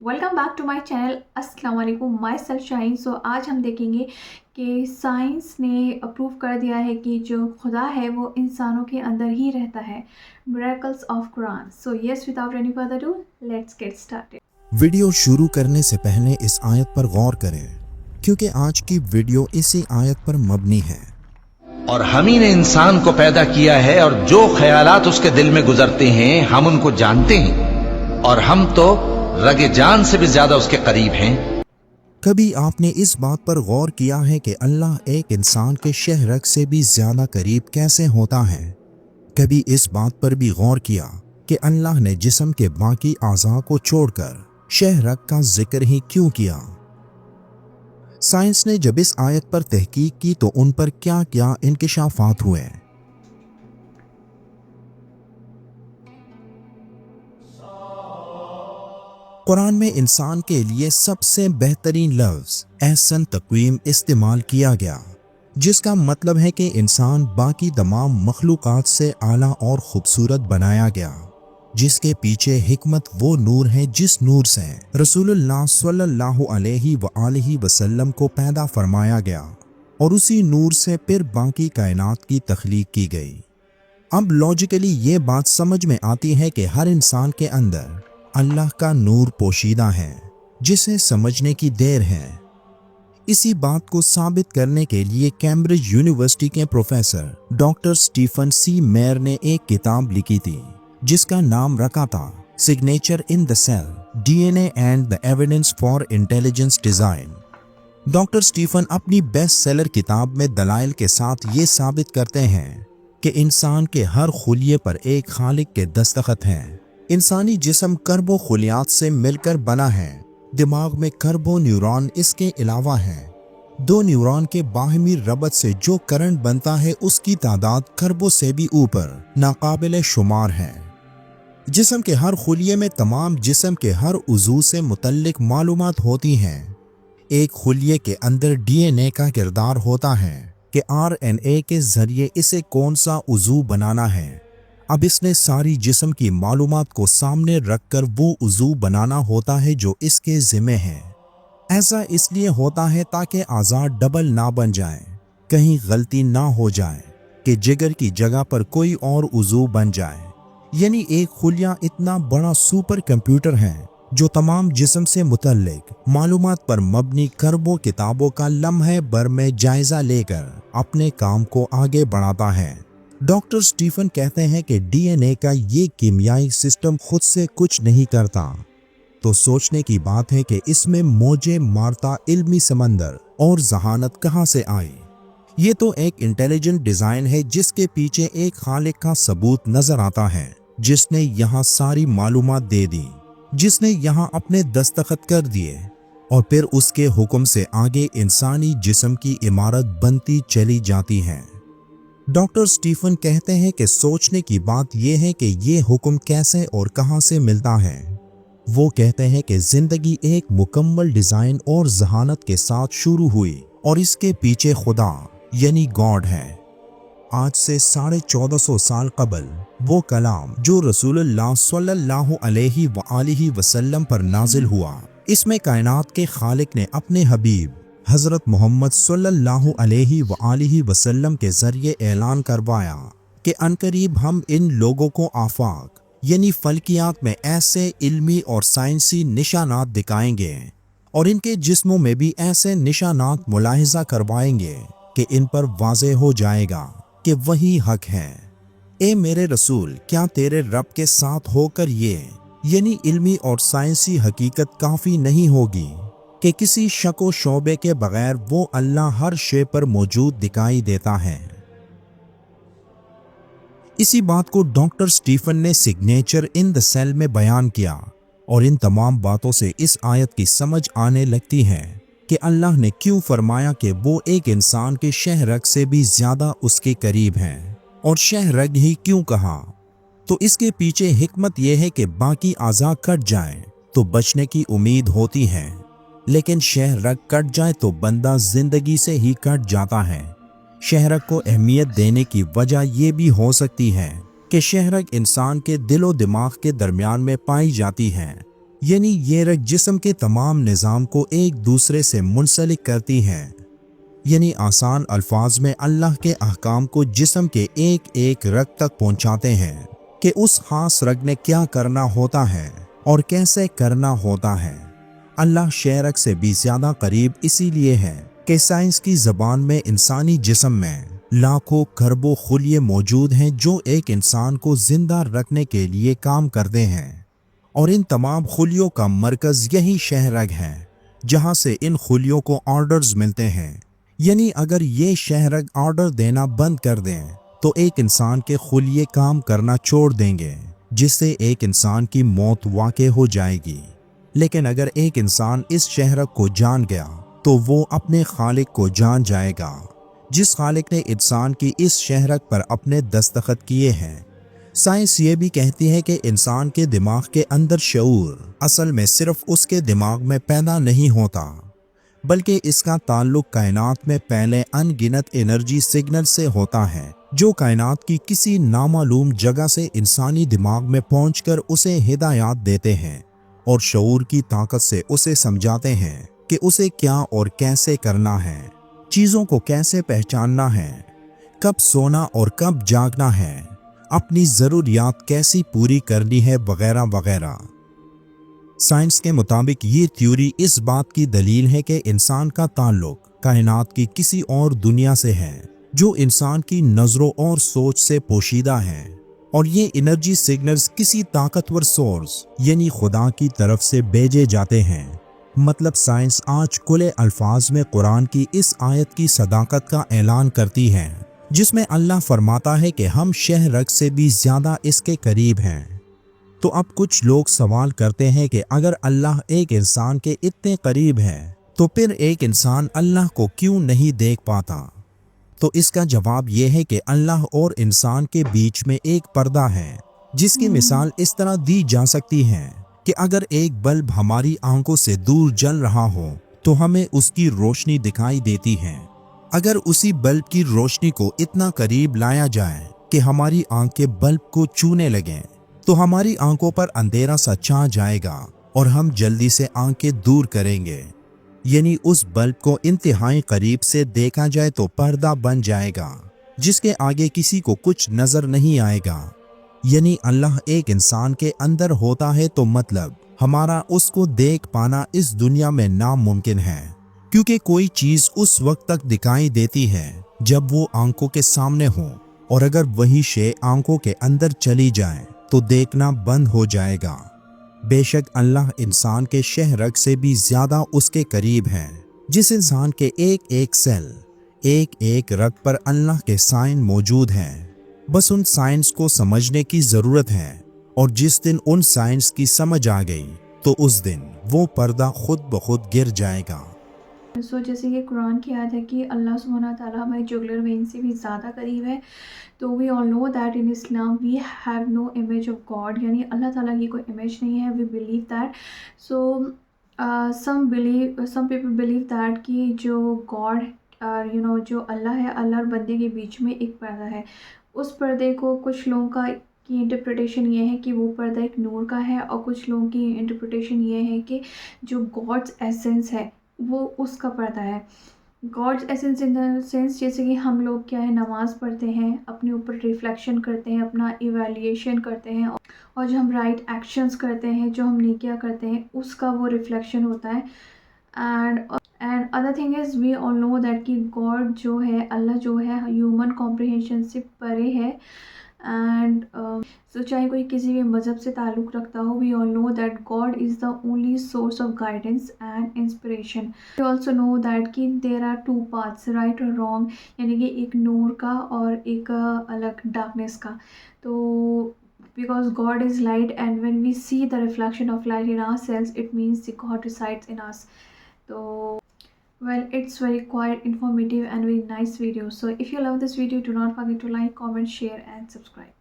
Welcome back to my channel. अस्सलाम वालेकुम, my self Shaheen. सो आज हम देखेंगे कि साइंस ने अप्रूव कर दिया है कि जो खुदा है वो इंसानों के अंदर ही रहता है। Miracles of Quran. So yes, without any further do, let's get started. Video शुरू करने से पहले इस आयत पर गौर करें, क्योंकि आज की वीडियो इसी आयत पर मबनी है। और हम ही ने इंसान को पैदा किया है और जो ख्यालात उसके दिल में गुजरते हैं हम उनको जानते हैं और हम तो रगे जान से भी ज्यादा उसके करीब हैं। कभी आपने इस बात पर गौर किया है कि अल्लाह एक इंसान के शहरग से भी ज्यादा करीब कैसे होता है? कभी इस बात पर भी गौर किया कि अल्लाह ने जिस्म के बाकी आज़ा को छोड़कर शहरग का जिक्र ही क्यों किया? साइंस ने जब इस आयत पर तहकीक की तो उन पर क्या क्या इंकिशाफात हुए। कुरान में इंसान के लिए सबसे बेहतरीन लफ्ज़ एहसन तक़वीम इस्तेमाल किया गया, जिसका मतलब है कि इंसान बाकी तमाम मखलूक़ात से आला और ख़ूबसूरत बनाया गया, जिसके पीछे हिकमत वो नूर है जिस नूर से रसूलुल्लाह सल्लल्लाहु अलैहि वसल्लम को पैदा फरमाया गया और उसी नूर से फिर बाकी कायनात की तख्लीक की गई। अब लॉजिकली ये बात समझ में आती है कि हर इंसान के अंदर अल्लाह का नूर पोशीदा है, जिसे समझने की देर है। इसी बात को साबित करने के लिए कैम्ब्रिज यूनिवर्सिटी के professor doctor Stephen C Meyer ने एक किताब लिखी थी जिसका नाम रखा था signature in the cell, DNA and the evidence for intelligence design. Doctor Stephen अपनी बेस्ट सेलर किताब में दलाइल के साथ ये साबित करते हैं कि इंसान के हर खुलिये पर एक खालिक के दस्तखत हैं। इंसानी जिस्म कर्बो खुलियात से मिलकर बना है। दिमाग में कर्बो न्यूरॉन इसके अलावा हैं। दो न्यूरॉन के बाहमी रबत से जो करंट बनता है उसकी तादाद कर्बों से भी ऊपर नाकाबिले शुमार है। जिस्म के हर खुलिये में तमाम जिस्म के हर उज़ू से मुतल्लिक मालूमात होती हैं। एक खुलिये के अंदर डीएनए का किरदार होता है कि आरएनए के जरिए इसे कौन सा उज़ू बनाना है। अब इसने सारी जिस्म की मालूमात को सामने रखकर वो उज़ू बनाना होता है जो इसके ज़िम्मे है। ऐसा इसलिए होता है ताकि आज़ाद डबल ना बन जाए, कहीं गलती ना हो जाए कि जिगर की जगह पर कोई और उज़ू बन जाए। यानी एक खुलिया इतना बड़ा सुपर कंप्यूटर है जो तमाम जिस्म से मुतल्लिक मालूमात पर मबनी करबों किताबों का लम्हे भर में जायजा लेकर अपने काम को आगे बढ़ाता है। डॉक्टर स्टीफन कहते हैं कि डीएनए का ये कीमियाई सिस्टम खुद से कुछ नहीं करता, तो सोचने की बात है कि इसमें मौजे मारता इल्मी समंदर और जहानत कहाँ से आई। ये तो एक इंटेलिजेंट डिज़ाइन है जिसके पीछे एक खालिक का सबूत नजर आता है, जिसने यहाँ सारी मालूमात दे दी, जिसने यहाँ अपने दस्तखत कर दिए और फिर उसके हुक्म से आगे इंसानी जिस्म की इमारत बनती चली जाती है। डॉक्टर स्टीफन कहते हैं कि सोचने की बात यह है कि ये हुक्म कैसे और कहां से मिलता है। वो कहते हैं कि जिंदगी एक मुकम्मल डिजाइन और जहानत के साथ शुरू हुई और इसके पीछे खुदा यानी गॉड है। आज से 1450 साल कबल वो कलाम जो रसूलुल्लाह सल्लल्लाहु अलैहि वसल्लम पर नाजिल हुआ, इसमें कायनात के खालिक ने अपने हबीब हज़रत मोहम्मद सल्लल्लाहु अलैहि वसल्लम के ज़रिए ऐलान करवाया कि अनकरीब हम इन लोगों को आफाक यानी फल्कियात में ऐसे इल्मी और साइंसी निशानात दिखाएंगे और इनके जिस्मों में भी ऐसे निशानात मुलाहिजा करवाएंगे कि इन पर वाज़े हो जाएगा कि वही हक है। ए मेरे रसूल, क्या तेरे रब के साथ होकर ये यानी इल्मी और साइंसी हकीकत काफ़ी नहीं होगी कि किसी शक व शोबे के बगैर वो अल्लाह हर शे पर मौजूद दिखाई देता है। इसी बात को डॉक्टर स्टीफन ने सिग्नेचर इन द सेल में बयान किया और इन तमाम बातों से इस आयत की समझ आने लगती है कि अल्लाह ने क्यों फरमाया कि वो एक इंसान के शहरग से भी ज्यादा उसके करीब हैं, और शहरग ही क्यों कहा। तो इसके पीछे हिकमत यह है कि बाकी आज़ा कट जाए तो बचने की उम्मीद होती है, लेकिन शहरग कट जाए तो बंदा जिंदगी से ही कट जाता है। शहरग को अहमियत देने की वजह यह भी हो सकती है कि शहरग इंसान के दिलो दिमाग के दरमियान में पाई जाती है यानी ये रग जिस्म के तमाम निज़ाम को एक दूसरे से मुंसलिक करती हैं। यानी आसान अल्फाज में अल्लाह के अहकाम को जिस्म के एक एक रग तक पहुंचाते हैं कि उस खास रग ने क्या करना होता है और कैसे करना होता है। अल्लाह शेरक से भी ज़्यादा करीब इसीलिए है कि साइंस की ज़बान में इंसानी जिस्म में लाखों खरबों खुलिये मौजूद हैं जो एक इंसान को ज़िंदा रखने के लिए काम करते हैं, और इन तमाम खुलियों का मरकज़ यही शहरग है जहाँ से इन खुलियों को ऑर्डर्स मिलते हैं। यानी अगर ये शहरग ऑर्डर देना बंद कर दें तो एक इंसान के खुलिये काम करना छोड़ देंगे, जिससे एक इंसान की मौत वाक़ई हो जाएगी। लेकिन अगर एक इंसान इस शहरग को जान गया तो वो अपने खालिक को जान जाएगा, जिस खालिक ने इंसान की इस शहरग पर अपने दस्तखत किए हैं। साइंस ये भी कहती है कि इंसान के दिमाग के अंदर शऊर असल में सिर्फ उसके दिमाग में पैदा नहीं होता, बल्कि इसका ताल्लुक कायनात में पहले अनगिनत एनर्जी सिग्नल से होता है, जो कायनात की किसी नामालूम जगह से इंसानी दिमाग में पहुंचकर उसे हिदायत देते हैं और शऊर की ताकत से उसे समझाते हैं कि उसे क्या और कैसे करना है, चीज़ों को कैसे पहचानना है, कब सोना और कब जागना है, अपनी ज़रूरियात कैसी पूरी करनी है, वगैरह वगैरह। साइंस के मुताबिक ये थ्योरी इस बात की दलील है कि इंसान का ताल्लुक कायनात की किसी और दुनिया से है जो इंसान की नज़रों और सोच से पोशीदा है, और ये एनर्जी सिग्नल्स किसी ताकतवर सोर्स यानी खुदा की तरफ से भेजे जाते हैं। मतलब साइंस आज खुले अल्फाज में कुरान की इस आयत की सदाकत का ऐलान करती है जिसमें अल्लाह फरमाता है कि हम शहरग से भी ज़्यादा इसके करीब हैं। तो अब कुछ लोग सवाल करते हैं कि अगर अल्लाह एक इंसान के इतने करीब है तो फिर एक इंसान अल्लाह को क्यों नहीं देख पाता। तो इसका जवाब यह है कि अल्लाह और इंसान के बीच में एक पर्दा है, जिसकी मिसाल इस तरह दी जा सकती है कि अगर एक बल्ब हमारी आंखों से दूर जल रहा हो तो हमें उसकी रोशनी दिखाई देती है। अगर उसी बल्ब की रोशनी को इतना करीब लाया जाए कि हमारी आंखें बल्ब को छूने लगें तो हमारी आंखों पर अंधेरा सा छा जाएगा और हम जल्दी से आंखें दूर करेंगे। यानी उस बल्ब को इंतहाई करीब से देखा जाए तो पर्दा बन जाएगा जिसके आगे किसी को कुछ नजर नहीं आएगा। यानी अल्लाह एक इंसान के अंदर होता है तो मतलब हमारा उसको देख पाना इस दुनिया में नामुमकिन है, क्योंकि कोई चीज उस वक्त तक दिखाई देती है जब वो आंखों के सामने हो, और अगर वही शे आंखों के अंदर चली जाए तो देखना बंद हो जाएगा। बेशक अल्लाह इंसान के शहरग से भी ज्यादा उसके करीब है। जिस इंसान के एक एक सेल, एक एक रग पर अल्लाह के साइन मौजूद हैं, बस उन साइंस को समझने की जरूरत है, और जिस दिन उन साइंस की समझ आ गई तो उस दिन वो पर्दा खुद ब खुद गिर जाएगा। जैसे कि कुरान की आयत है कि अल्लाह सुब्हानहू व तआला हमारे जुगलर वेन से भी ज़्यादा करीब है। तो we all know that in Islam we have no image of God, यानी अल्लाह ताला की कोई इमेज नहीं है। We believe that. So some people believe that कि जो गॉड जो अल्लाह है, अल्लाह और बंदे के बीच में एक पर्दा है। उस पर्दे को कुछ लोगों की इंटरप्रिटेशन ये है कि वो पर्दा एक नूर का है, और कुछ लोगों की इंटरप्रिटेशन ये है कि जो गॉड्स एसेंस है वो उसका पर्दा है। God's essence in the sense जैसे कि हम लोग क्या है, नमाज़ पढ़ते हैं, अपने ऊपर रिफ्लेक्शन करते हैं, अपना इवैल्यूएशन करते हैं, और जो हम राइट एक्शंस करते हैं, जो हम नेकियां करते हैं, उसका वो रिफ्लेक्शन होता है। And other thing is we all know that कि गॉड जो है, अल्लाह जो है, ह्यूमन कॉम्प्रिहेंशन से परे है। एंड सो चाहे कोई किसी भी मज़हब से ताल्लुक़ रखता हो, we all know that God is the only source of guidance and inspiration. We also know that कि there are two paths, right और रॉन्ग, यानी कि एक नूर का और एक अलग डार्कनेस का। तो because God is light, and when we see the reflection of light in ourselves, it means the God resides in us. So well, it's very quite informative and very nice video. So if you love this video, do not forget to like, comment, share and subscribe.